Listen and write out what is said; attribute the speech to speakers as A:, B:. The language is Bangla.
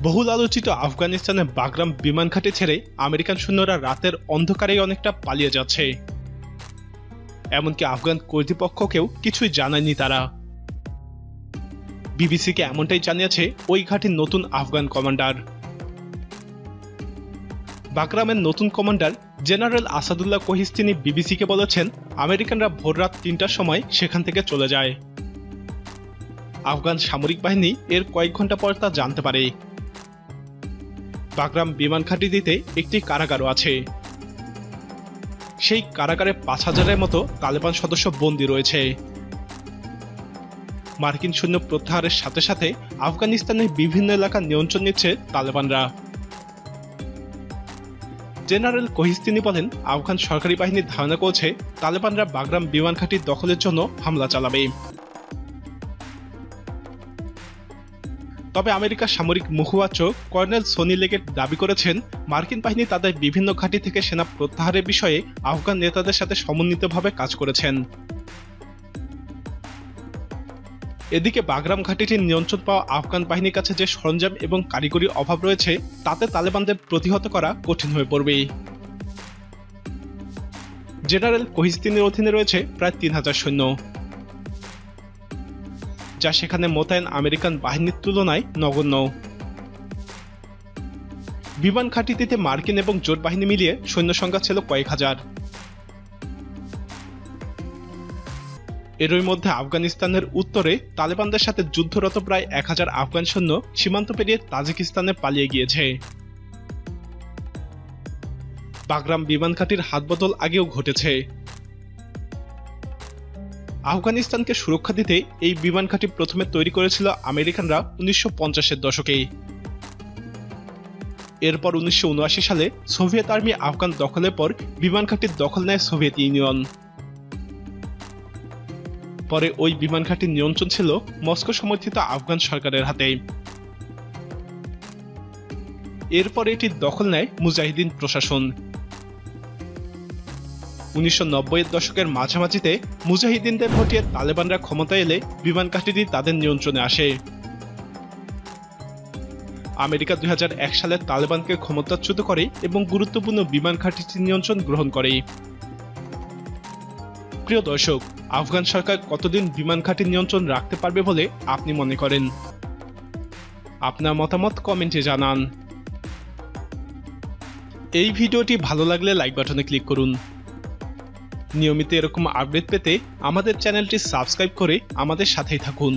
A: বহুল আলোচিত আফগানিস্তানের বাগরাম বিমান ঘাঁটি ছেড়ে আমেরিকান সৈন্যরা রাতের অন্ধকারেই অনেকটা পালিয়ে যাচ্ছে। এমনকি আফগান কর্তৃপক্ষকেও কিছুই জানায়নি তারা। বিবিসিকে এমনটাই জানিয়েছে ওই ঘাঁটির নতুন আফগান কমান্ডার। বাগরামের নতুন কমান্ডার জেনারেল আসাদুল্লাহ কোহিস্তিনি বিবিসিকে বলেছেন, আমেরিকানরা ভোর রাত ৩টার সময় সেখান থেকে চলে যায়। আফগান সামরিক বাহিনী এর কয়েক ঘন্টা পর তা জানতে পারে। বাগরাম বিমান ঘাঁটিতে একটি কারাগারও আছে। সেই কারাগারে ৫,০০০-এর মতো তালেবান সদস্য বন্দী রয়েছে। মার্কিন সৈন্য প্রত্যাহারের সাথে সাথে আফগানিস্তানের বিভিন্ন এলাকা নিয়ন্ত্রণ নিচ্ছে তালেবানরা। জেনারেল কোহিস্তিনি বলেন, আফগান সরকারি বাহিনীর ধারণা করছে তালেবানরা বাগরাম বিমান ঘাঁটি দখলের জন্য হামলা চালাবে। তবে আমেরিকার সামরিক মুখপাত্র কর্নেল সনি লেগেট দাবি করেছেন, মার্কিন বাহিনী তাদের বিভিন্ন ঘাঁটি থেকে সেনা প্রত্যাহারের বিষয়ে আফগান নেতাদের সাথে সমন্বিতভাবে কাজ করেছেন। এদিকে বাগরাম ঘাঁটিটির নিয়ন্ত্রণ পাওয়া আফগান বাহিনীর কাছে যে সরঞ্জাম এবং কারিগরি অভাব রয়েছে, তাতে তালেবানদের প্রতিহত করা কঠিন হয়ে পড়বে। জেনারেল কোহিস্তিনির অধীনে রয়েছে প্রায় ৩,০০০ সৈন্য, যা সেখানে মোতায়েন আমেরিকান বাহিনীর তুলনায় নগণ্য। বিমান ঘাঁটিটিতে মার্কিন এবং জোট বাহিনী মিলিয়ে সৈন্য সংখ্যা ছিল কয়েক হাজার। এরই মধ্যে আফগানিস্তানের উত্তরে তালেবানদের সাথে যুদ্ধরত প্রায় ১,০০০ আফগান সৈন্য সীমান্ত পেরিয়ে তাজিকিস্তানে পালিয়ে গিয়েছে। বাগরাম বিমান ঘাঁটির হাতবদল আগেও ঘটেছে। আফগানিস্তানকে সুরক্ষা দিতে এই বিমান ঘাঁটি প্রথমে তৈরি করেছিল আমেরিকানরা ১৯৫০-এর দশকে। এরপর ১৯৭৯ সালে সোভিয়েত আর্মি আফগান দখলের পর বিমান ঘাঁটির দখল নেয় সোভিয়েত ইউনিয়ন। পরে ওই বিমান ঘাঁটির নিয়ন্ত্রণ ছিল মস্কো সমর্থিত আফগান সরকারের হাতে। এরপর এটির দখল নেয় মুজাহিদিন প্রশাসন। ১৯৯০-এর দশকের মাঝামাঝিতে মুজাহিদিনদের হটিয়ে তালেবানরা ক্ষমতায় এলে বিমান ঘাঁটিটি তাদের নিয়ন্ত্রণে আসে। আমেরিকা ২০০১ সালে তালেবানকে ক্ষমতাচ্যুত করে এবং গুরুত্বপূর্ণ বিমান ঘাঁটিটির নিয়ন্ত্রণ গ্রহণ করে। প্রিয় দর্শক, আফগান সরকার কতদিন বিমান ঘাঁটির নিয়ন্ত্রণ রাখতে পারবে বলে আপনি মনে করেন? আপনার মতামত কমেন্টে জানান। এই ভিডিওটি ভালো লাগলে লাইক বাটনে ক্লিক করুন। নিয়মিত এরকম আপডেট পেতে আমাদের চ্যানেলটি সাবস্ক্রাইব করে আমাদের সাথেই থাকুন।